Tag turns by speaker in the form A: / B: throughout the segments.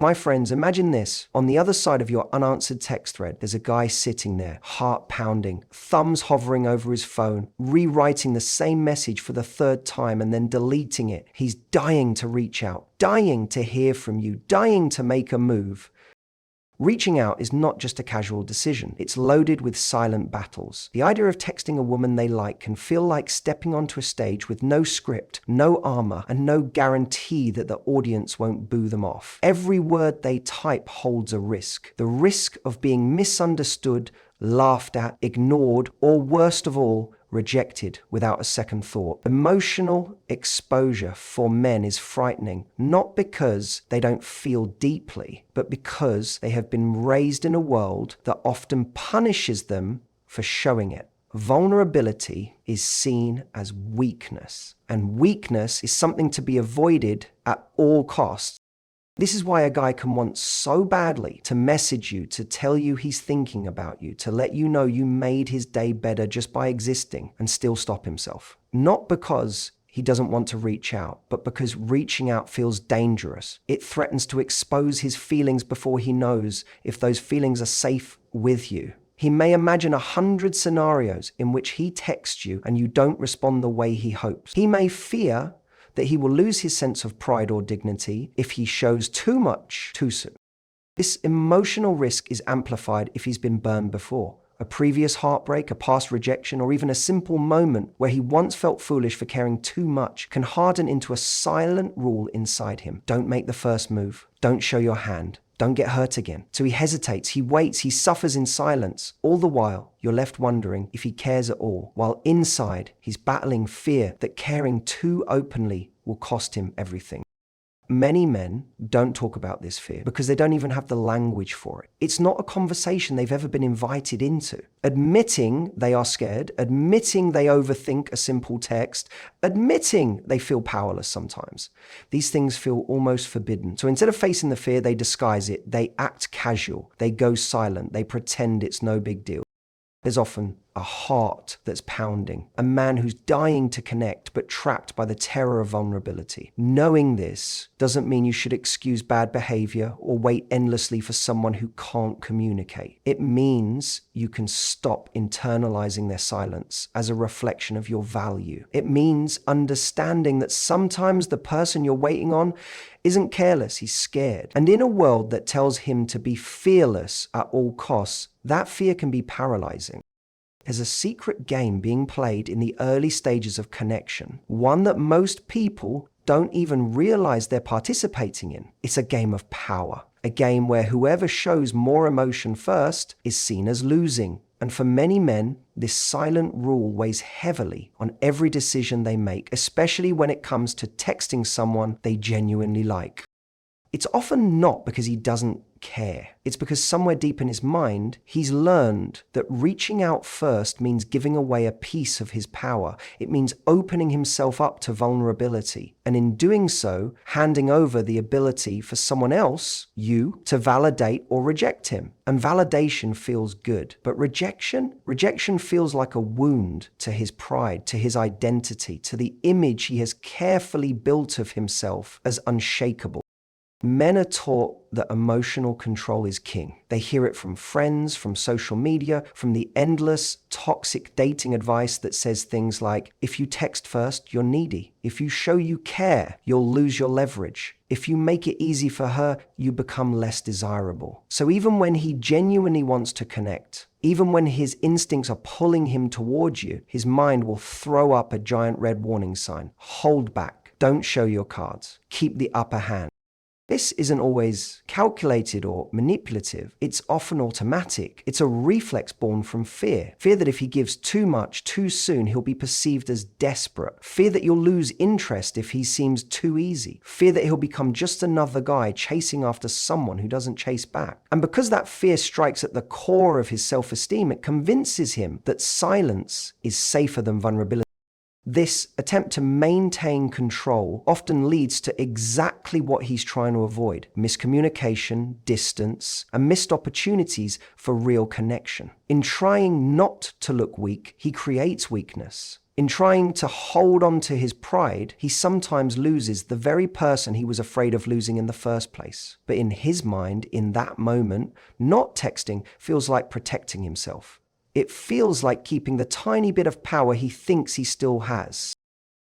A: My friends, imagine this. On the other side of your unanswered text thread, there's a guy sitting there, heart pounding, thumbs hovering over his phone, rewriting the same message for the third time and then deleting it. He's dying to reach out, dying to hear from you, dying to make a move. Reaching out is not just a casual decision. It's loaded with silent battles. The idea of texting a woman they like can feel like stepping onto a stage with no script, no armor, and no guarantee that the audience won't boo them off. Every word they type holds a risk. The risk of being misunderstood, laughed at, ignored, or worst of all, rejected without a second thought. Emotional exposure for men is frightening, not because they don't feel deeply, but because they have been raised in a world that often punishes them for showing it. Vulnerability is seen as weakness, and weakness is something to be avoided at all costs. This is why a guy can want so badly to message you, to tell you he's thinking about you, to let you know you made his day better just by existing, and still stop himself. Not because he doesn't want to reach out, but because reaching out feels dangerous. It threatens to expose his feelings before he knows if those feelings are safe with you. He may imagine 100 scenarios in which he texts you and you don't respond the way he hopes. He may fear that he will lose his sense of pride or dignity if he shows too much too soon. This emotional risk is amplified if he's been burned before. A previous heartbreak, a past rejection, or even a simple moment where he once felt foolish for caring too much can harden into a silent rule inside him. Don't make the first move. Don't show your hand. Don't get hurt again. So he hesitates, he waits, he suffers in silence. All the while, you're left wondering if he cares at all, while inside, he's battling fear that caring too openly will cost him everything. Many men don't talk about this fear because they don't even have the language for it. It's not a conversation they've ever been invited into. Admitting they are scared, admitting they overthink a simple text, admitting they feel powerless sometimes. These things feel almost forbidden. So instead of facing the fear, they disguise it. They act casual. They go silent. They pretend it's no big deal. There's often a heart that's pounding, a man who's dying to connect but trapped by the terror of vulnerability. Knowing this doesn't mean you should excuse bad behavior or wait endlessly for someone who can't communicate. It means you can stop internalizing their silence as a reflection of your value. It means understanding that sometimes the person you're waiting on isn't careless, he's scared. And in a world that tells him to be fearless at all costs, that fear can be paralyzing. There's a secret game being played in the early stages of connection, one that most people don't even realize they're participating in. It's a game of power, a game where whoever shows more emotion first is seen as losing. And for many men, this silent rule weighs heavily on every decision they make, especially when it comes to texting someone they genuinely like. It's often not because he doesn't care. It's because somewhere deep in his mind, he's learned that reaching out first means giving away a piece of his power. It means opening himself up to vulnerability. And in doing so, handing over the ability for someone else, you, to validate or reject him. And validation feels good. But rejection feels like a wound to his pride, to his identity, to the image he has carefully built of himself as unshakable. Men are taught that emotional control is king. They hear it from friends, from social media, from the endless, toxic dating advice that says things like, if you text first, you're needy. If you show you care, you'll lose your leverage. If you make it easy for her, you become less desirable. So even when he genuinely wants to connect, even when his instincts are pulling him towards you, his mind will throw up a giant red warning sign. Hold back. Don't show your cards. Keep the upper hand. This isn't always calculated or manipulative. It's often automatic. It's a reflex born from fear. Fear that if he gives too much too soon, he'll be perceived as desperate. Fear that you'll lose interest if he seems too easy. Fear that he'll become just another guy chasing after someone who doesn't chase back. And because that fear strikes at the core of his self-esteem, it convinces him that silence is safer than vulnerability. This attempt to maintain control often leads to exactly what he's trying to avoid: miscommunication, distance, and missed opportunities for real connection. In trying not to look weak, he creates weakness. In trying to hold on to his pride, he sometimes loses the very person he was afraid of losing in the first place. But in his mind, in that moment, not texting feels like protecting himself. It feels like keeping the tiny bit of power he thinks he still has.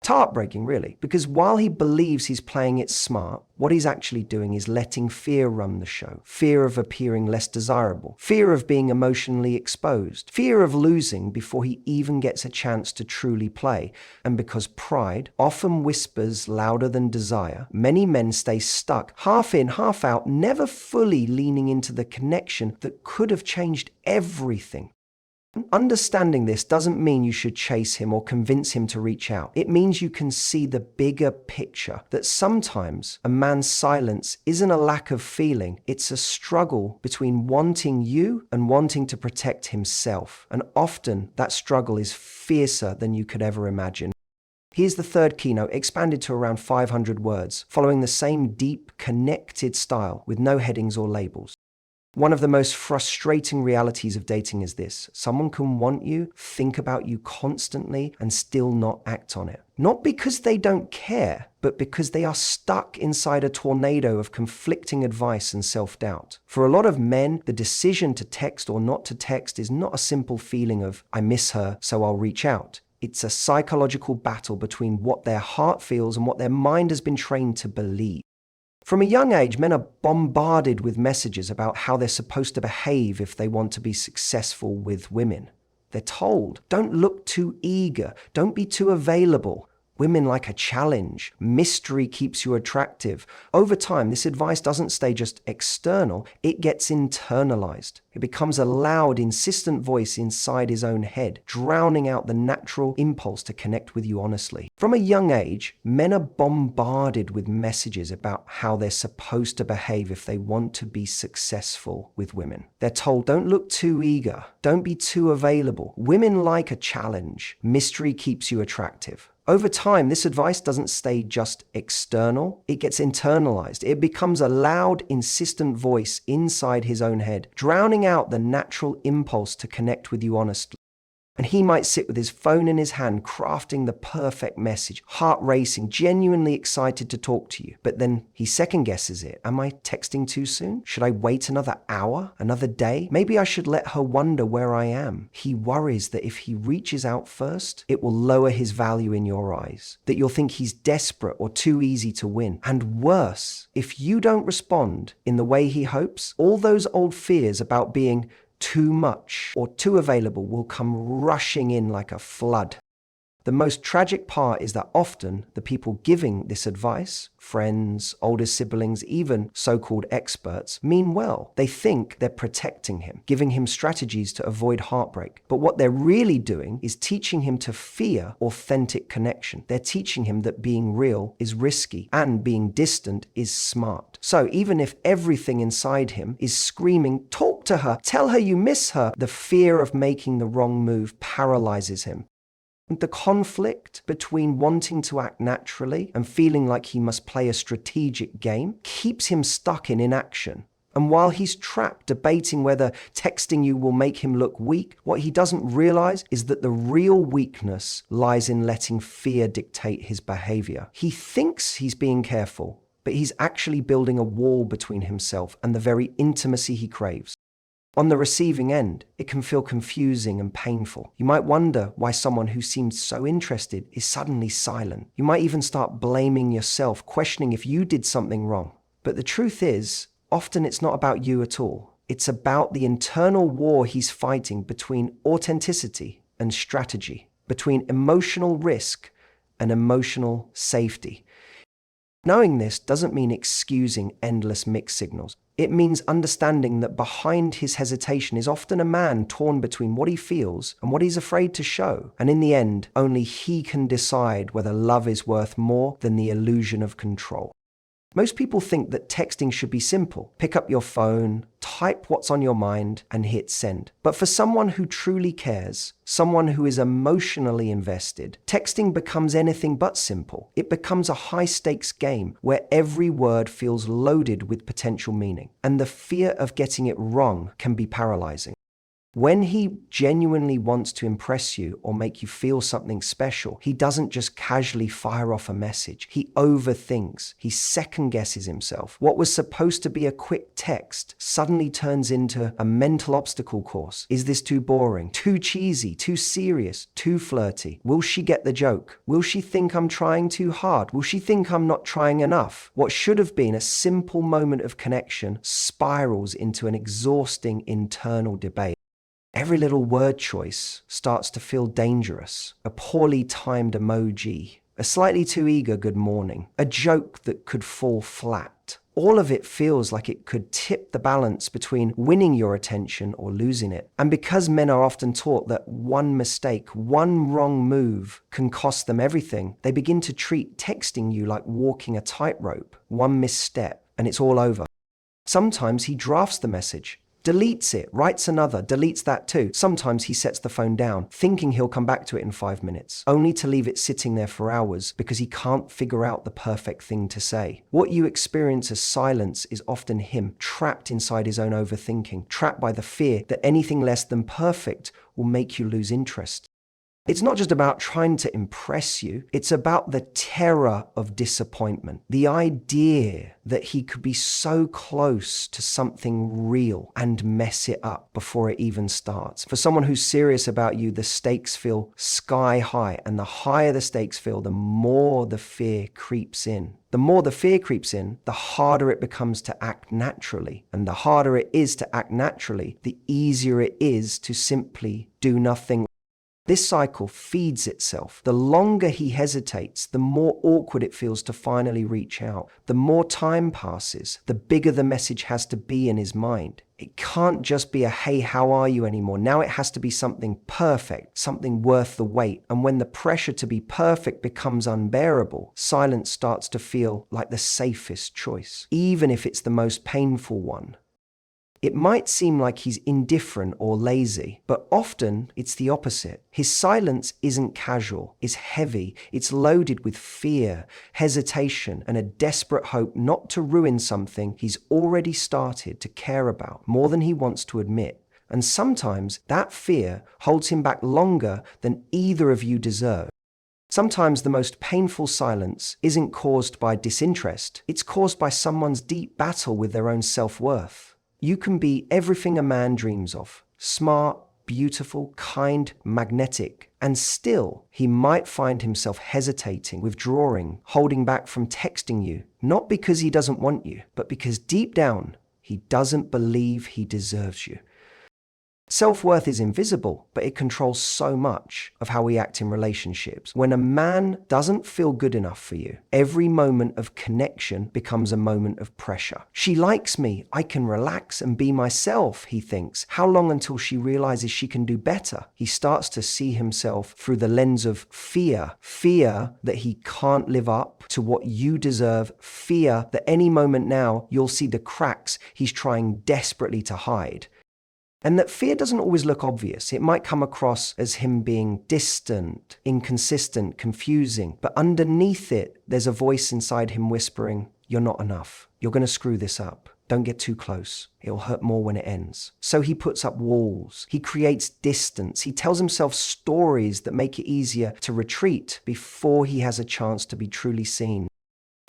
A: It's heartbreaking, really, because while he believes he's playing it smart, what he's actually doing is letting fear run the show. Fear of appearing less desirable, fear of being emotionally exposed, fear of losing before he even gets a chance to truly play. And because pride often whispers louder than desire, many men stay stuck, half in, half out, never fully leaning into the connection that could have changed everything. Understanding this doesn't mean you should chase him or convince him to reach out. It means you can see the bigger picture, that sometimes a man's silence isn't a lack of feeling, it's a struggle between wanting you and wanting to protect himself. And often that struggle is fiercer than you could ever imagine. Here's the third keynote, expanded to around 500 words, following the same deep, connected style with no headings or labels. One of the most frustrating realities of dating is this: someone can want you, think about you constantly, and still not act on it. Not because they don't care, but because they are stuck inside a tornado of conflicting advice and self-doubt. For a lot of men, the decision to text or not to text is not a simple feeling of, I miss her, so I'll reach out. It's a psychological battle between what their heart feels and what their mind has been trained to believe. From a young age, men are bombarded with messages about how they're supposed to behave if they want to be successful with women. They're told, don't look too eager, don't be too available. Women like a challenge. Mystery keeps you attractive. Over time, this advice doesn't stay just external, it gets internalized. It becomes a loud, insistent voice inside his own head, drowning out the natural impulse to connect with you honestly. From a young age, men are bombarded with messages about how they're supposed to behave if they want to be successful with women. They're told, don't look too eager, don't be too available. Women like a challenge. Mystery keeps you attractive. Over time, this advice doesn't stay just external, it gets internalized. It becomes a loud, insistent voice inside his own head, drowning out the natural impulse to connect with you honestly. And he might sit with his phone in his hand, crafting the perfect message, heart racing, genuinely excited to talk to you. But then he second guesses it. Am I texting too soon? Should I wait another hour, another day? Maybe I should let her wonder where I am. He worries that if he reaches out first, it will lower his value in your eyes, that you'll think he's desperate or too easy to win. And worse, if you don't respond in the way he hopes, all those old fears about being too much or too available will come rushing in like a flood. The most tragic part is that often the people giving this advice, friends, older siblings, even so-called experts, mean well. They think they're protecting him, giving him strategies to avoid heartbreak. But what they're really doing is teaching him to fear authentic connection. They're teaching him that being real is risky and being distant is smart. So even if everything inside him is screaming, talk to her, tell her you miss her, the fear of making the wrong move paralyzes him. The conflict between wanting to act naturally and feeling like he must play a strategic game keeps him stuck in inaction. And while he's trapped debating whether texting you will make him look weak, what he doesn't realize is that the real weakness lies in letting fear dictate his behavior. He thinks he's being careful, but he's actually building a wall between himself and the very intimacy he craves. On the receiving end, it can feel confusing and painful. You might wonder why someone who seemed so interested is suddenly silent. You might even start blaming yourself, questioning if you did something wrong. But the truth is, often it's not about you at all. It's about the internal war he's fighting between authenticity and strategy, between emotional risk and emotional safety. Knowing this doesn't mean excusing endless mixed signals. It means understanding that behind his hesitation is often a man torn between what he feels and what he's afraid to show. And in the end, only he can decide whether love is worth more than the illusion of control. Most people think that texting should be simple. Pick up your phone, type what's on your mind, and hit send. But for someone who truly cares, someone who is emotionally invested, texting becomes anything but simple. It becomes a high-stakes game where every word feels loaded with potential meaning, and the fear of getting it wrong can be paralyzing. When he genuinely wants to impress you or make you feel something special, he doesn't just casually fire off a message. He overthinks. He second guesses himself. What was supposed to be a quick text suddenly turns into a mental obstacle course. Is this too boring? Too cheesy? Too serious? Too flirty? Will she get the joke? Will she think I'm trying too hard? Will she think I'm not trying enough? What should have been a simple moment of connection spirals into an exhausting internal debate. Every little word choice starts to feel dangerous. A poorly timed emoji, a slightly too eager good morning, a joke that could fall flat. All of it feels like it could tip the balance between winning your attention or losing it. And because men are often taught that one mistake, one wrong move can cost them everything, they begin to treat texting you like walking a tightrope. One misstep and it's all over. Sometimes he drafts the message, deletes it, writes another, deletes that too. Sometimes he sets the phone down, thinking he'll come back to it in 5 minutes, only to leave it sitting there for hours because he can't figure out the perfect thing to say. What you experience as silence is often him, trapped inside his own overthinking, trapped by the fear that anything less than perfect will make you lose interest. It's not just about trying to impress you, it's about the terror of disappointment. The idea that he could be so close to something real and mess it up before it even starts. For someone who's serious about you, the stakes feel sky high, and the higher the stakes feel, the more the fear creeps in. The more the fear creeps in, the harder it becomes to act naturally. And the harder it is to act naturally, the easier it is to simply do nothing. This cycle feeds itself. The longer he hesitates, the more awkward it feels to finally reach out. The more time passes, the bigger the message has to be in his mind. It can't just be a "hey, how are you" anymore. Now it has to be something perfect, something worth the wait. And when the pressure to be perfect becomes unbearable, silence starts to feel like the safest choice, even if it's the most painful one. It might seem like he's indifferent or lazy, but often it's the opposite. His silence isn't casual, it's heavy, it's loaded with fear, hesitation, and a desperate hope not to ruin something he's already started to care about more than he wants to admit. And sometimes that fear holds him back longer than either of you deserve. Sometimes the most painful silence isn't caused by disinterest, it's caused by someone's deep battle with their own self-worth. You can be everything a man dreams of, smart, beautiful, kind, magnetic, and still he might find himself hesitating, withdrawing, holding back from texting you, not because he doesn't want you, but because deep down he doesn't believe he deserves you. Self-worth is invisible, but it controls so much of how we act in relationships. When a man doesn't feel good enough for you, every moment of connection becomes a moment of pressure. She likes me, I can relax and be myself, he thinks. How long until she realizes she can do better? He starts to see himself through the lens of fear. Fear that he can't live up to what you deserve. Fear that any moment now you'll see the cracks he's trying desperately to hide. And that fear doesn't always look obvious. It might come across as him being distant, inconsistent, confusing. But underneath it, there's a voice inside him whispering, "You're not enough. You're going to screw this up. Don't get too close. It'll hurt more when it ends." So he puts up walls. He creates distance. He tells himself stories that make it easier to retreat before he has a chance to be truly seen.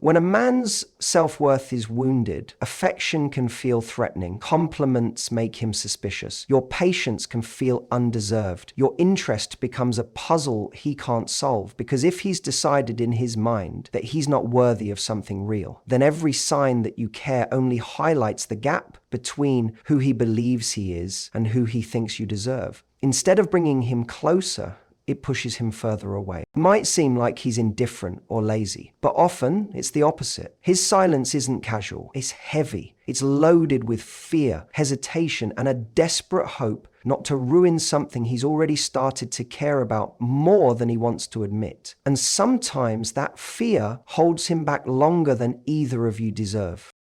A: When a man's self-worth is wounded, affection can feel threatening, compliments make him suspicious, your patience can feel undeserved, your interest becomes a puzzle he can't solve, because if he's decided in his mind that he's not worthy of something real, then every sign that you care only highlights the gap between who he believes he is and who he thinks you deserve. Instead of bringing him closer, it pushes him further away. It might seem like he's indifferent or lazy, but often it's the opposite. His silence isn't casual, it's heavy. It's loaded with fear, hesitation, and a desperate hope not to ruin something he's already started to care about more than he wants to admit. And sometimes that fear holds him back longer than either of you deserve.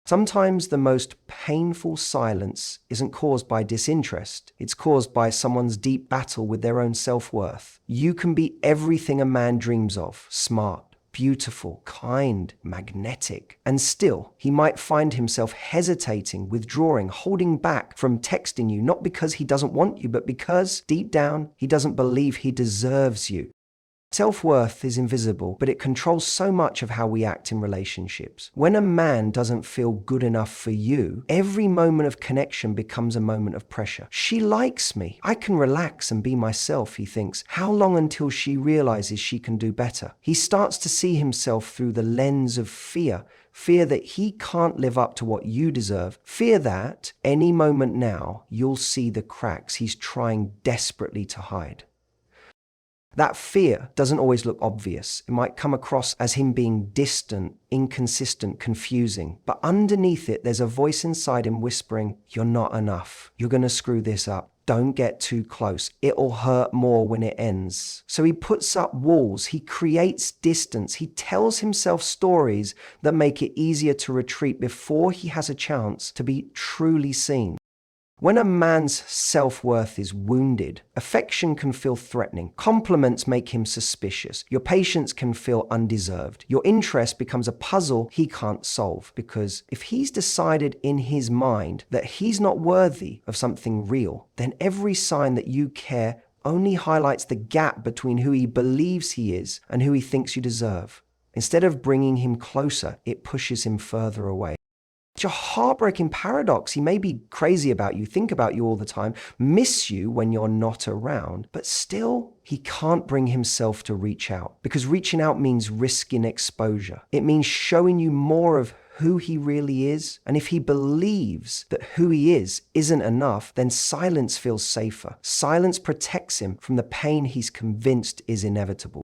A: Sometimes the most painful silence isn't caused by disinterest. It's caused by someone's deep battle with their own self-worth. You can be everything a man dreams of, smart, beautiful, kind, magnetic. And still, he might find himself hesitating, withdrawing, holding back from texting you, not because he doesn't want you, but because deep down, he doesn't believe he deserves you. Self-worth is invisible, but it controls so much of how we act in relationships. When a man doesn't feel good enough for you, every moment of connection becomes a moment of pressure. She likes me. I can relax and be myself, he thinks. How long until she realizes she can do better? He starts to see himself through the lens of fear. Fear that he can't live up to what you deserve. Fear that any moment now, you'll see the cracks he's trying desperately to hide. That fear doesn't always look obvious. It might come across as him being distant, inconsistent, confusing. But underneath it, there's a voice inside him whispering, "You're not enough. You're going to screw this up. Don't get too close. It'll hurt more when it ends." So he puts up walls. He creates distance. He tells himself stories that make it easier to retreat before he has a chance to be truly seen. When a man's self-worth is wounded, affection can feel threatening. Compliments make him suspicious. Your patience can feel undeserved. Your interest becomes a puzzle he can't solve, because if he's decided in his mind that he's not worthy of something real, then every sign that you care only highlights the gap between who he believes he is and who he thinks you deserve. Instead of bringing him closer, it pushes him further away. It's a heartbreaking paradox. He may be crazy about you, think about you all the time, miss you when you're not around, but still he can't bring himself to reach out, because reaching out means risking exposure. It means showing you more of who he really is. And if he believes that who he is isn't enough, then silence feels safer. Silence protects him from the pain he's convinced is inevitable.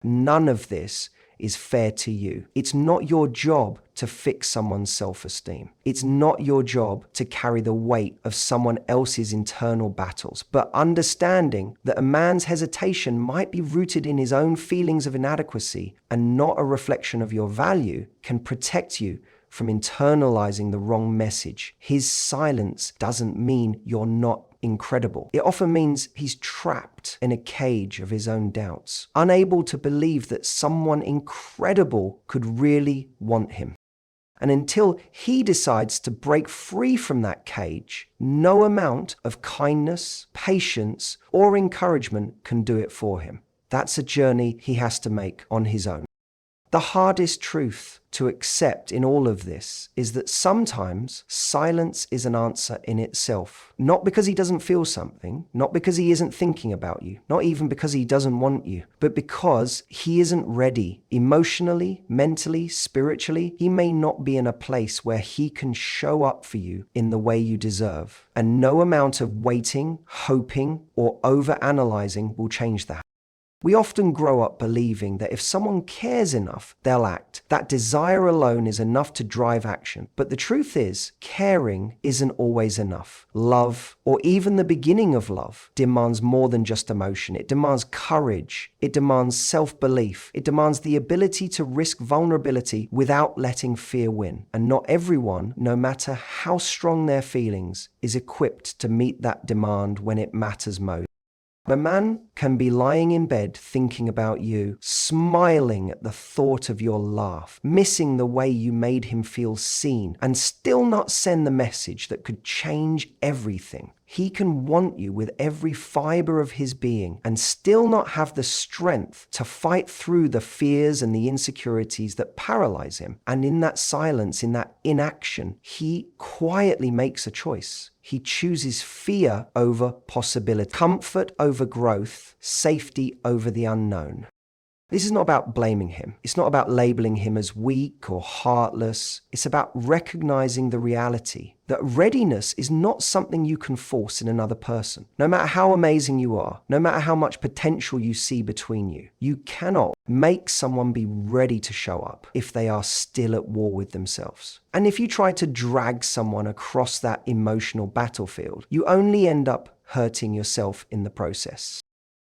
A: None of this is fair to you. It's not your job to fix someone's self-esteem. It's not your job to carry the weight of someone else's internal battles. But understanding that a man's hesitation might be rooted in his own feelings of inadequacy and not a reflection of your value can protect you from internalizing the wrong message. His silence doesn't mean you're not incredible. It often means he's trapped in a cage of his own doubts, unable to believe that someone incredible could really want him. And until he decides to break free from that cage, no amount of kindness, patience, or encouragement can do it for him. That's a journey he has to make on his own. The hardest truth to accept in all of this is that sometimes silence is an answer in itself. Not because he doesn't feel something, not because he isn't thinking about you, not even because he doesn't want you, but because he isn't ready emotionally, mentally, spiritually. He may not be in a place where he can show up for you in the way you deserve. And no amount of waiting, hoping, or overanalyzing will change that. We often grow up believing that if someone cares enough, they'll act. That desire alone is enough to drive action. But the truth is, caring isn't always enough. Love, or even the beginning of love, demands more than just emotion. It demands courage. It demands self-belief. It demands the ability to risk vulnerability without letting fear win. And not everyone, no matter how strong their feelings, is equipped to meet that demand when it matters most. A man can be lying in bed thinking about you, smiling at the thought of your laugh, missing the way you made him feel seen, and still not send the message that could change everything. He can want you with every fiber of his being and still not have the strength to fight through the fears and the insecurities that paralyze him. And in that silence, in that inaction, he quietly makes a choice. He chooses fear over possibility, comfort over growth, safety over the unknown. This is not about blaming him. It's not about labeling him as weak or heartless. It's about recognizing the reality that readiness is not something you can force in another person. No matter how amazing you are, no matter how much potential you see between you, you cannot make someone be ready to show up if they are still at war with themselves. And if you try to drag someone across that emotional battlefield, you only end up hurting yourself in the process.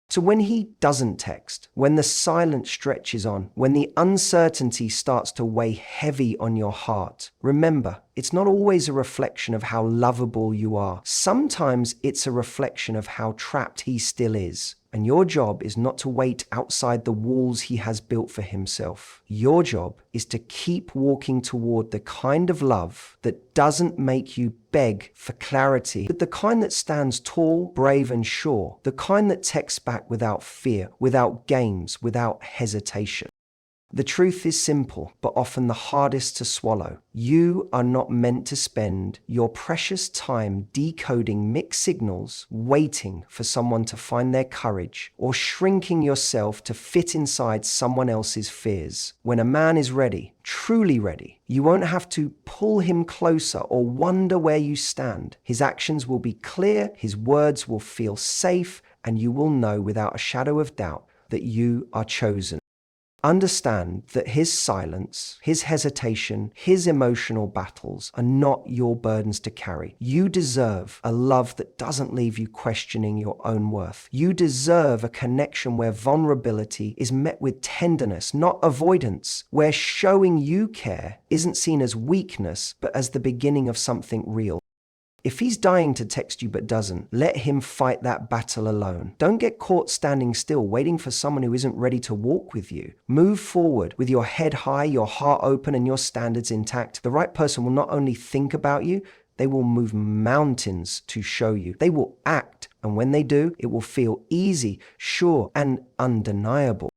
A: So when he doesn't text, when the silence stretches on, when the uncertainty starts to weigh heavy on your heart, remember, it's not always a reflection of how lovable you are. Sometimes it's a reflection of how trapped he still is. And your job is not to wait outside the walls he has built for himself. Your job is to keep walking toward the kind of love that doesn't make you beg for clarity, but the kind that stands tall, brave, and sure. The kind that texts back without fear, without games, without hesitation. The truth is simple, but often the hardest to swallow. You are not meant to spend your precious time decoding mixed signals, waiting for someone to find their courage, or shrinking yourself to fit inside someone else's fears. When a man is ready, truly ready, you won't have to pull him closer or wonder where you stand. His actions will be clear, his words will feel safe, and you will know without a shadow of doubt that you are chosen. Understand that his silence, his hesitation, his emotional battles are not your burdens to carry. You deserve a love that doesn't leave you questioning your own worth. You deserve a connection where vulnerability is met with tenderness, not avoidance, where showing you care isn't seen as weakness, but as the beginning of something real. If he's dying to text you but doesn't, let him fight that battle alone. Don't get caught standing still, waiting for someone who isn't ready to walk with you. Move forward with your head high, your heart open, and your standards intact. The right person will not only think about you, they will move mountains to show you. They will act, and when they do, it will feel easy, sure, and undeniable.